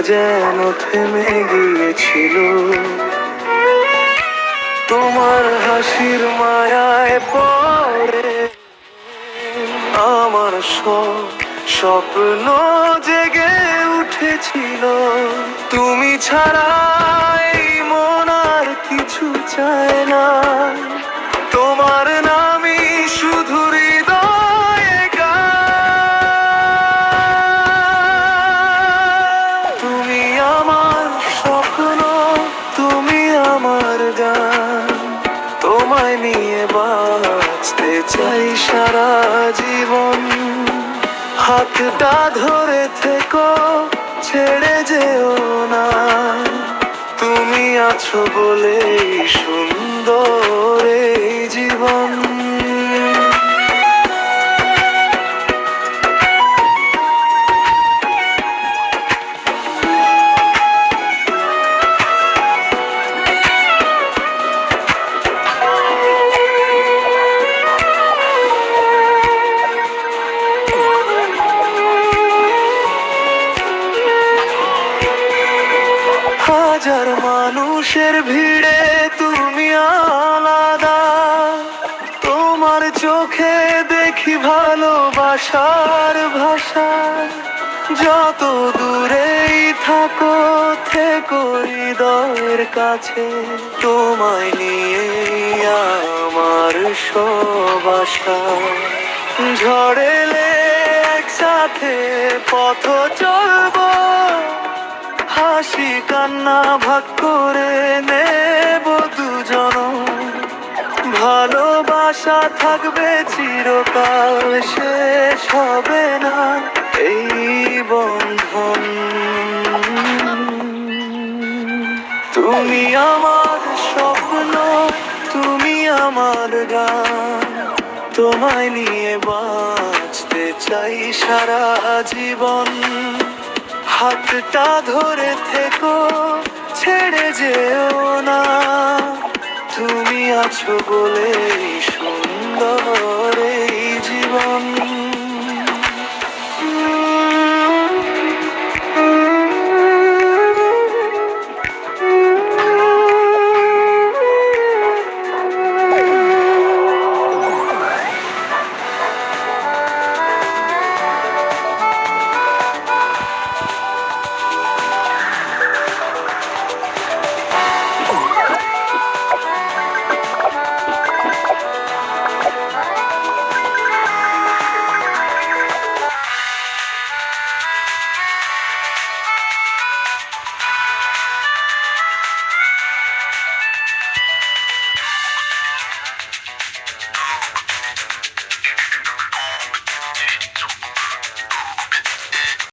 যেন থেমে গিয়েছিল তোমার হাসির মায়ায় পড়ে আমার সব স্বপ্ন জেগে উঠেছিল। তুমি ছাড়া এই মন আর কিছু চায় না, তোমার নামই শুধু হৃদয়ে গায়। তুমি আমার স্বপ্ন, তুমি আমার গান, তোমায় নিয়ে বাঁচতে চাই সারা জীবন। হাতটা ধরে থেকো, ছেড়ে যেও না, তুমি আছো বলেই সুন্দর এই জীবন। হাজার মানুষের ভিড়ে তুমি আলাদা, তোমার চোখে দেখি ভালোবাসার ভাষা। যত দূরেই থাকো থেকো হৃদয়ের কাছে, তোমায় নিয়ে আমার সব আশা। ঝড় এলে একসাথে পথ চলবো, হাসি কান্না ভাগ করে নেব দুজন। ভালোবাসা থাকবে চিরকাল, শেষ হবে না এই বন্ধন। তুমি আমার স্বপ্ন, তুমি আমার গান, তোমায় নিয়ে বাঁচতে চাই সারা জীবন। হাতটা ধরে থেকো, ছেড়ে যেও না, তুমি আছো বলে সুন্দর এই জীবন।